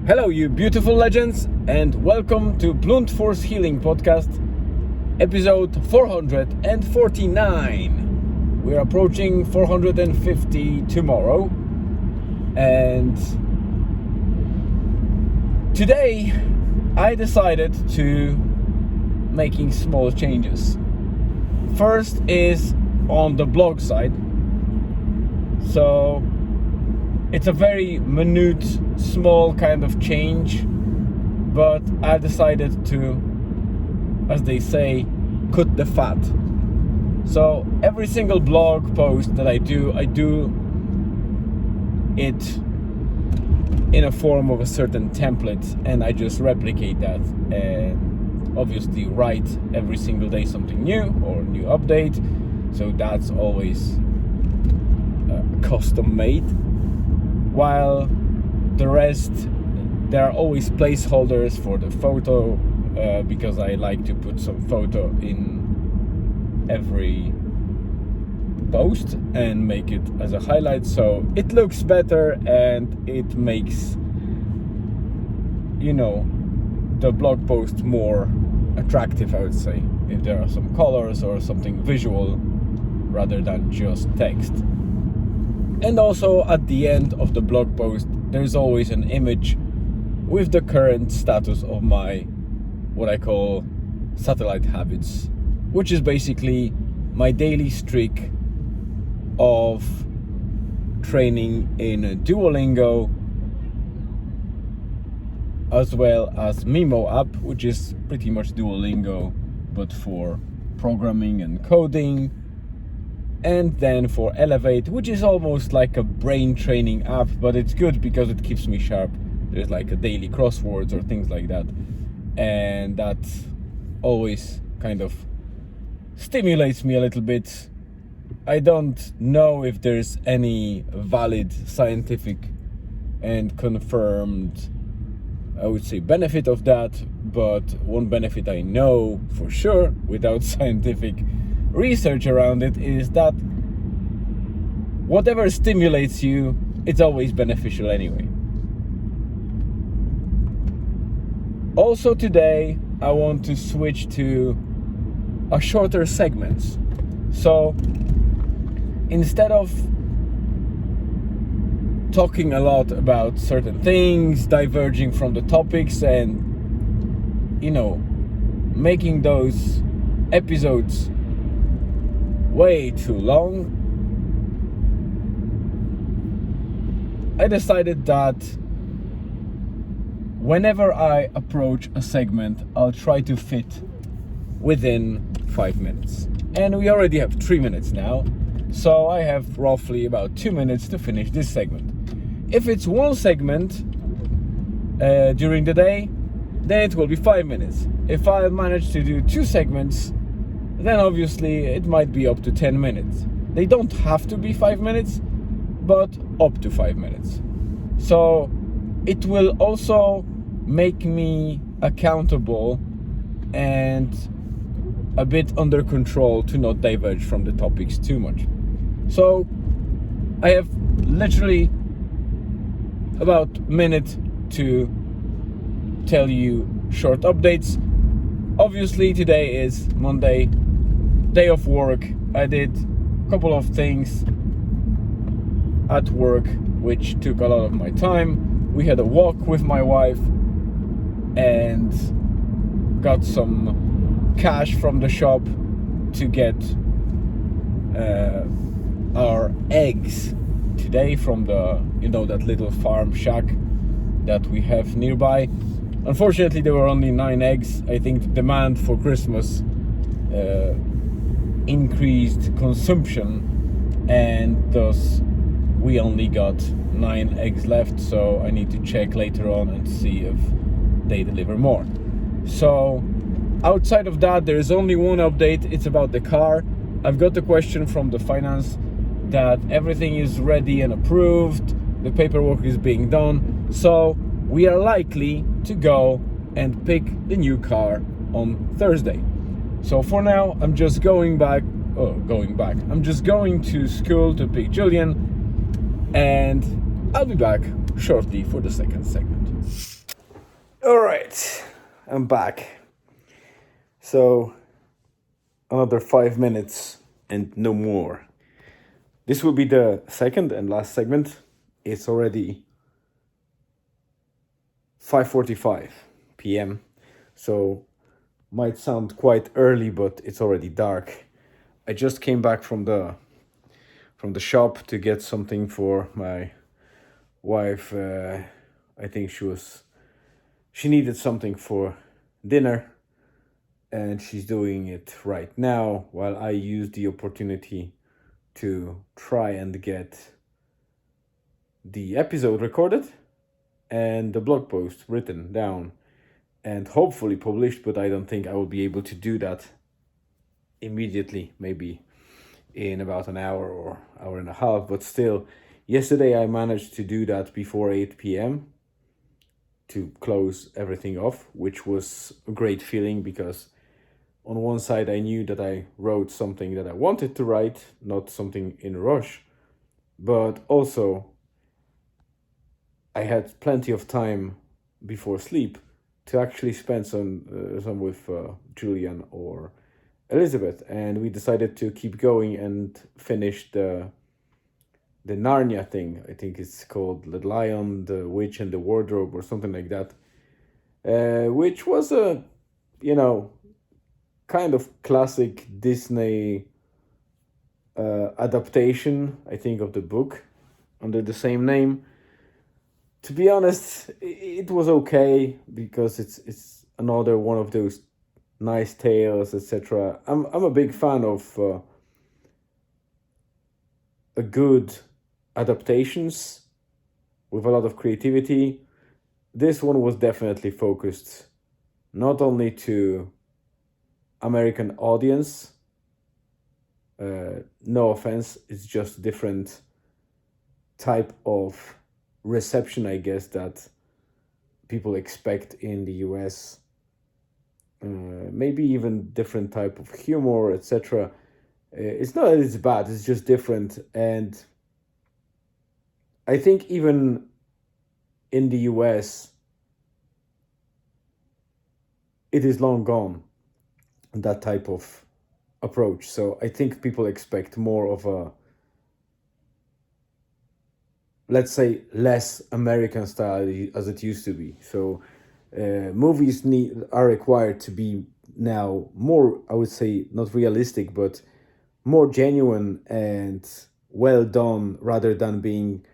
Hello, you beautiful legends, and welcome to Blunt Force Healing Podcast, episode 449. We're approaching 450 tomorrow, and today I decided to making small changes. First is on the blog side. So it's a very minute, small kind of change, but I decided to, as they say, cut the fat. So every single blog post that I do it in a form of a certain template, and I just replicate that and obviously write every single day something new or new update. So that's always custom made. While the rest, there are always placeholders for the photo, because I like to put some photo in every post and make it as a highlight, so it looks better and it makes, the blog post more attractive, I would say, if there are some colors or something visual rather than just text. And also at the end of the blog post, there's always an image with the current status of my, what I call satellite habits, which is basically my daily streak of training in Duolingo, as well as Mimo app, which is pretty much Duolingo, but for programming and coding. And then for Elevate, which is almost like a brain training app, but it's good because it keeps me sharp. There's like a daily crosswords or things like that, and that always kind of stimulates me a little bit. I don't know if there's any valid scientific and confirmed, I would say, benefit of that, but one benefit I know for sure without scientific research around it is that whatever stimulates you, it's always beneficial anyway. Also today I want to switch to a shorter segments. So instead of talking a lot about certain things, diverging from the topics and making those episodes way too long, I decided that whenever I approach a segment, I'll try to fit within 5 minutes. And we already have 3 minutes now, so I have roughly about 2 minutes to finish this segment. If it's one segment during the day, then it will be 5 minutes. If I manage to do 2 segments, then obviously it might be up to 10 minutes. They don't have to be 5 minutes, but up to 5 minutes. So it will also make me accountable and a bit under control to not diverge from the topics too much. So I have literally about a minute to tell you short updates. Obviously today is Monday, day of work. I did a couple of things at work which took a lot of my time. We had a walk with my wife and got some cash from the shop to get our eggs today from the that little farm shack that we have nearby. Unfortunately there were only 9 eggs. I think the demand for Christmas increased consumption, and thus we only got 9 eggs left, so I need to check later on and see if they deliver more. So outside of that, there is only one update. It's about the car. I've got a question from the finance that everything is ready and approved, the paperwork is being done, so we are likely to go and pick the new car on Thursday. So for now, I'm just going back. I'm just going to school to pick Julian, and I'll be back shortly for the second segment. All right, I'm back. So, another 5 minutes and no more. This will be the second and last segment. It's already 5:45 p.m. So, might sound quite early, but it's already dark. I just came back from the shop to get something for my wife. I think she needed something for dinner, and she's doing it right now while I use the opportunity to try and get the episode recorded and the blog post written down and hopefully published, but I don't think I will be able to do that immediately, maybe in about an hour or hour and a half. But still, yesterday I managed to do that before 8 p.m. to close everything off, which was a great feeling because on one side I knew that I wrote something that I wanted to write, not something in a rush, but also I had plenty of time before sleep to actually spend some with Julian or Elizabeth, and we decided to keep going and finish the Narnia thing. I think it's called The Lion, the Witch, and the Wardrobe, or something like that, which was a, kind of classic Disney adaptation, I think, of the book under the same name. To be honest, it was okay because it's another one of those nice tales, etc. I'm a big fan of a good adaptations with a lot of creativity. This one was definitely focused not only to American audience. No offense, it's just different type of reception, I guess, that people expect in the US. Maybe even different type of humor, etc. It's not that it's bad, it's just different. And I think even in the US, it is long gone, that type of approach. So I think people expect more of a, let's say, less American style as it used to be. So movies are required to be now more, I would say, not realistic, but more genuine and well done, rather than being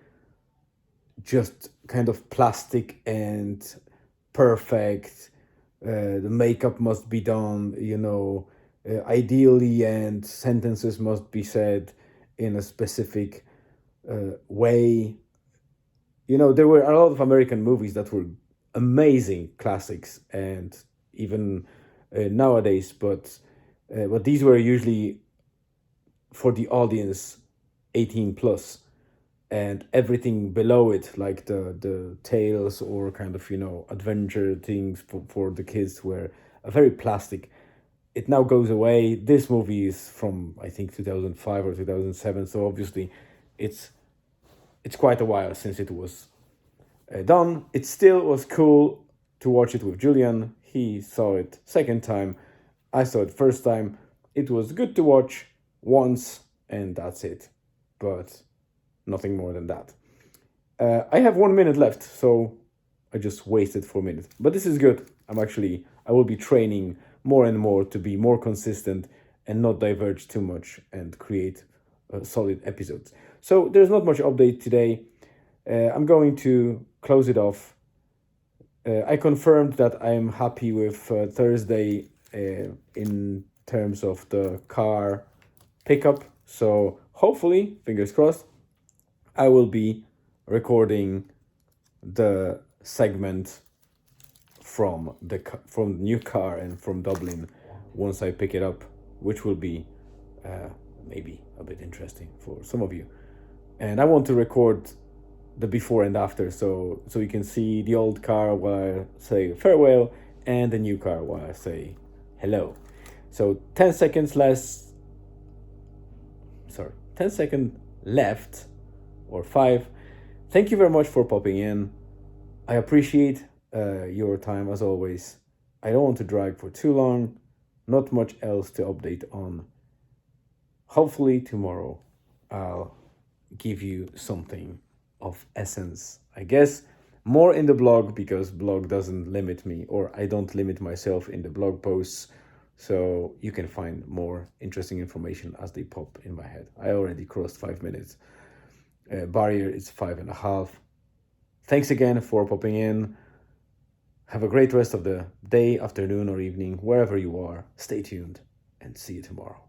just kind of plastic and perfect. The makeup must be done, ideally, and sentences must be said in a specific way. There were a lot of American movies that were amazing classics, and even nowadays, but these were usually for the audience 18 plus, and everything below it, like the tales or kind of adventure things for the kids, were a very plastic. It now goes away. This movie is from, I think, 2005 or 2007, so obviously it's quite a while since it was done. It still was cool to watch it with Julian. He saw it second time. I saw it first time. It was good to watch once, and that's it. But nothing more than that. I have 1 minute left, so I just wasted 4 minutes. But this is good. I will be training more and more to be more consistent and not diverge too much and create solid episodes. So there's not much update today. I'm going to close it off. I confirmed that I'm happy with Thursday in terms of the car pickup. So hopefully, fingers crossed, I will be recording the segment from the new car and from Dublin once I pick it up, which will be maybe a bit interesting for some of you. And I want to record the before and after, so you can see the old car while I say farewell and the new car while I say hello. So 10 seconds left, or 5. Thank you very much for popping in. I appreciate your time as always. I don't want to drag for too long. Not much else to update on. Hopefully tomorrow I'll give you something of essence. I guess more in the blog, because blog doesn't limit me, or I don't limit myself in the blog posts. So you can find more interesting information as they pop in my head. I already crossed 5 minutes. Barrier is 5.5. Thanks again for popping in. Have a great rest of the day, afternoon, or evening, wherever you are. Stay tuned and see you tomorrow.